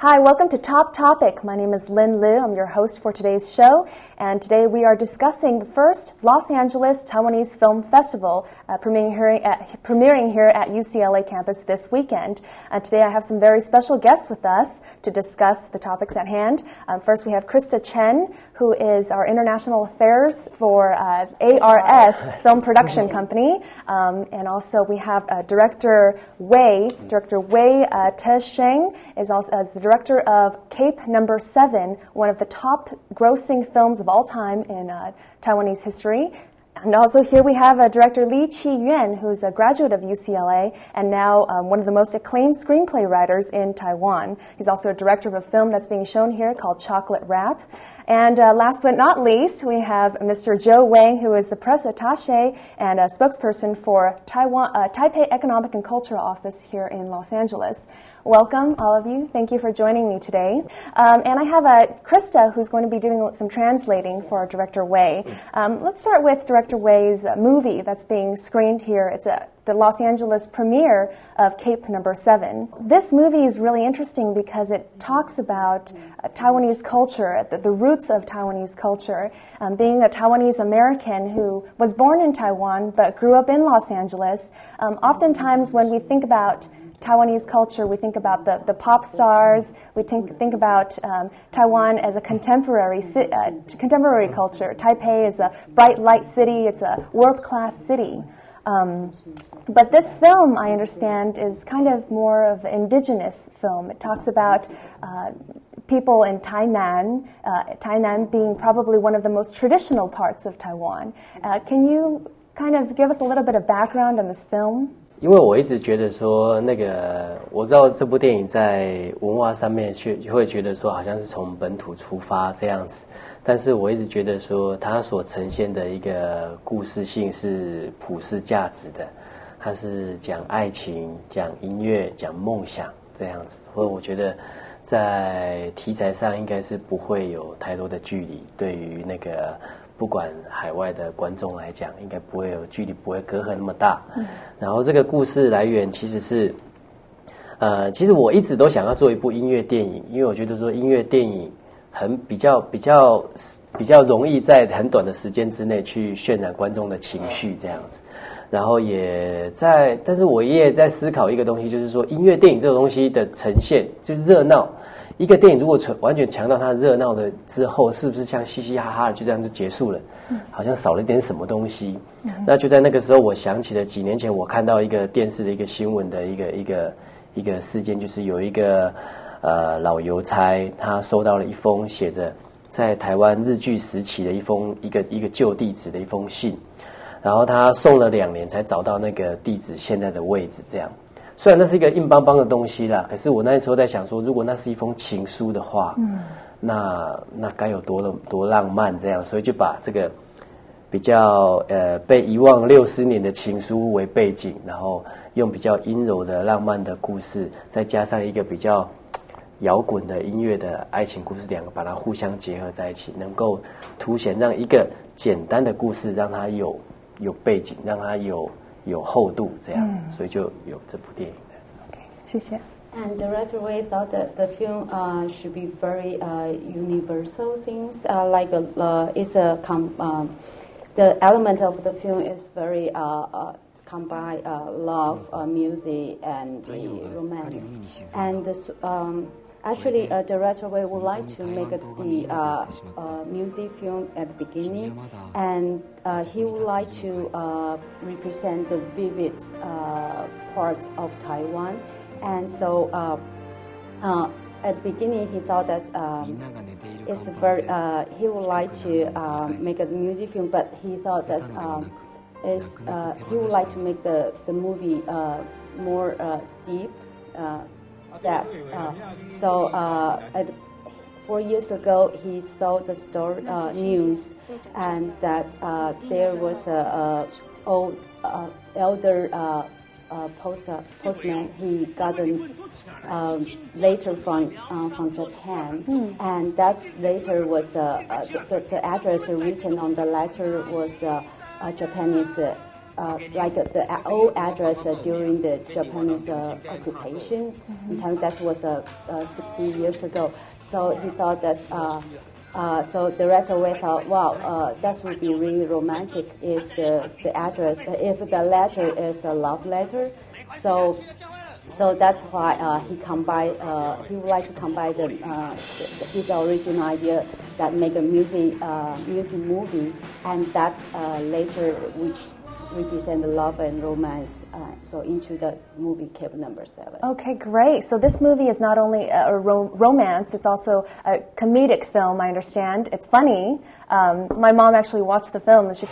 Hi, welcome to Top Topic. My name is Lynn Liou. I'm your host for today's show. And today we are discussing the first Los Angeles Taiwanese Film Festival premiering here at UCLA campus this weekend. Today I have some very special guests with us to discuss the topics at hand. First we have Krista Chen, who is our International Affairs for ARS Film Production Company. And also we have Director Wei Tesheng is also as the director of Cape No. 7, one of the top grossing films of all time in Taiwanese history. And also here we have director李启源, who's a graduate of UCLA and now one of the most acclaimed screenplay writers in Taiwan. He's also a director of a film that's being shown here called Chocolate Wrap. And last but not least, we have Mr. Joe Wang, who is the press attaché and a spokesperson for Taipei Economic and Cultural Office here in Los Angeles. Welcome, all of you. Thank you for joining me today. And I have Krista, who's going to be doing some translating for Director Wei. Let's start with Director Wei's movie that's being screened here. It's the Los Angeles premiere of Cape No. 7. This movie is really interesting because it talks about Taiwanese culture, the roots of Taiwanese culture. Being a Taiwanese American who was born in Taiwan but grew up in Los Angeles, oftentimes when we think about Taiwanese culture, we think about the pop stars, we think about Taiwan as a contemporary culture. Taipei is a bright light city, it's a world-class city. But this film, I understand, is kind of more of an indigenous film. It talks about people in Tainan, Tainan being probably one of the most traditional parts of Taiwan. Can you kind of give us a little bit of background on this film? 因为我一直觉得说，我知道这部电影在文化上面会觉得说，好像是从本土出发这样子，但是我一直觉得说，它所呈现的一个故事性是普世价值的，它是讲爱情、讲音乐、讲梦想这样子，或者我觉得在题材上应该是不会有太多的距离，对于不管海外的观众来讲，应该不会有距离，不会隔阂那么大。然后这个故事来源其实是，其实我一直都想要做一部音乐电影，因为我觉得说音乐电影比较容易在很短的时间之内去渲染观众的情绪这样子。然后但是我也在思考一个东西，就是说音乐电影这个东西的呈现就是热闹。一个电影如果完全强调它热闹的之后，是不是像嘻嘻哈哈的就这样就结束了？好像少了一点什么东西。那就在那个时候，我想起了几年前我看到一个电视的一个新闻的一个事件，就是有一个老邮差，他收到了一封写着在台湾日据时期的一个旧地址的一封信，然后他送了2年才找到那个地址现在的位置，这样。虽然那是一个硬邦邦的东西啦，可是我那时候在想说，如果那是一封情书的话，那该有多浪漫这样，所以就把这个比较被遗忘60年的情书为背景，然后用比较阴柔的浪漫的故事，再加上一个比较摇滚的音乐的爱情故事，两个把它互相结合在一起，能够凸显让一个简单的故事让它有背景，让它有厚度，这样，所以就有这部电影的。Okay, 谢谢。And Director Wei thought that the film should be very universal things, the element of the film is very combine love, music, and romance. And this, actually, Director Wei would like to make the music film at the beginning, and he would like to represent the vivid part of Taiwan. And so, at the beginning, he thought that it's very. He would like to make a music film, but he thought that he would like to make the movie more deep. Depth. So 4 years ago, he saw the story news, and that there was a old elder postman. He got a letter from Japan, and that letter was the address written on the letter was Japanese like the old address during the Japanese occupation. In time that was 60 years ago. So he thought that. So director Wei thought, wow, that would be really romantic if the address, if the letter is a love letter. So that's why he combined. He would like to combine his original idea that make a music movie, and that later which represent love and romance. So into the movie Cape Number 7. Okay, great. So this movie is not only a romance; it's also a comedic film. I understand. It's funny. My mom actually watched the film, and she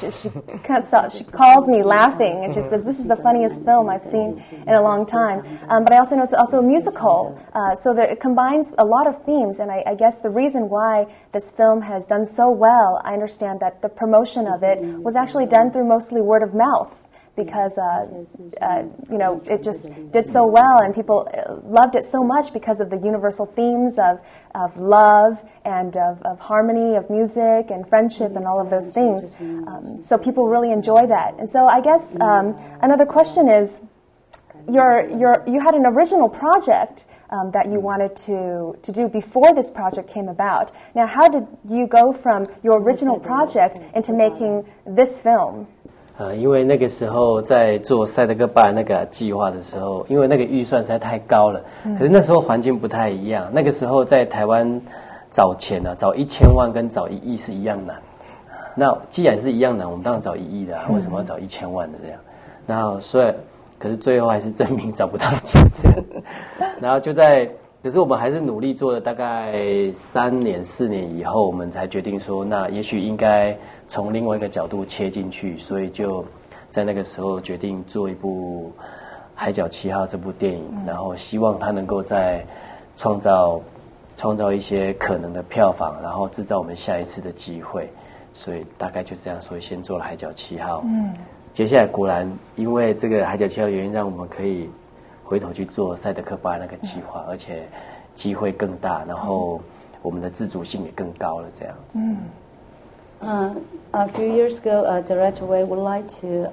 can't stop. She calls me laughing, and she says, "This is the funniest film I've seen in a long time." But I also know it's also a musical, so that it combines a lot of themes. And I guess the reason why this film has done so well, I understand that the promotion of it was actually done through mostly word of mouth. Because it just did so well, and people loved it so much because of the universal themes of love and of harmony, of music and friendship, and all of those things. So people really enjoy that. And so I guess another question is, you had an original project that you wanted to do before this project came about. Now, how did you go from your original project into making this film? 因为那个时候在做赛德克巴莱那个计划的时候，因为那个预算实在太高了，可是那时候环境不太一样。那个时候在台湾找钱啊，找1000万跟找1亿是一样难。那既然是一样难，我们当然找1亿的啊，为什么要找1000万的这样？然后可是最后还是证明找不到钱这样。然后可是我们还是努力做了大概3年4年以后，我们才决定说，那也许应该从另外一个角度切进去，所以就在那个时候决定做一部《海角七号》这部电影，然后希望它能够再创造一些可能的票房，然后制造我们下一次的机会。所以大概就这样，所以先做了《海角七号》。接下来果然因为这个《海角七号》的原因，让我们可以回头去做赛德克巴莱那个计划，而且机会更大，然后我们的自主性也更高了，这样。A few years ago, Director Wei would like to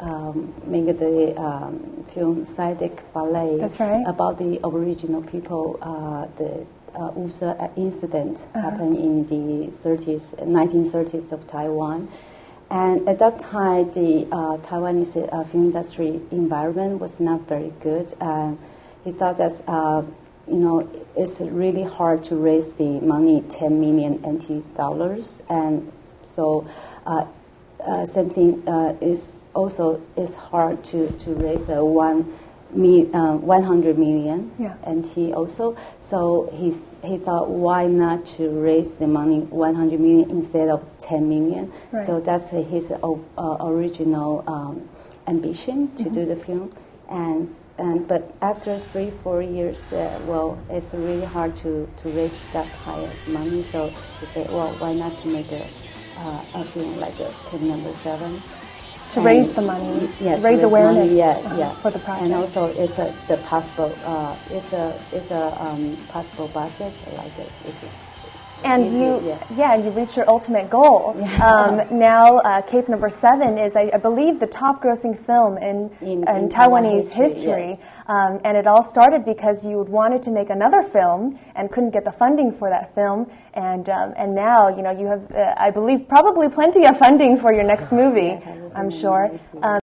make the film Sidek Ballet. That's right. About the Aboriginal people. The USA incident happened in the 1930s of Taiwan. And at that time, the Taiwanese film industry environment was not very good. And he thought that, it's really hard to raise the money, 10 million NT dollars. And so same thing is hard to raise 100 million NT also. So he thought, why not to raise the money 100 million instead of 10 million? Right. So that's his original ambition to do the film. But after 3-4 years, it's really hard to raise that high of money. So he said, well, why not to make a film like Cape Number 7? To raise the money, raise awareness for the project. And also it's the possible possible budget like it. And you reached your ultimate goal. Now Cape Number 7 is, I believe, the top-grossing film in Taiwanese history. Yes. And it all started because you wanted to make another film and couldn't get the funding for that film. And now, you have, I believe, probably plenty of funding for your next movie, I'm sure.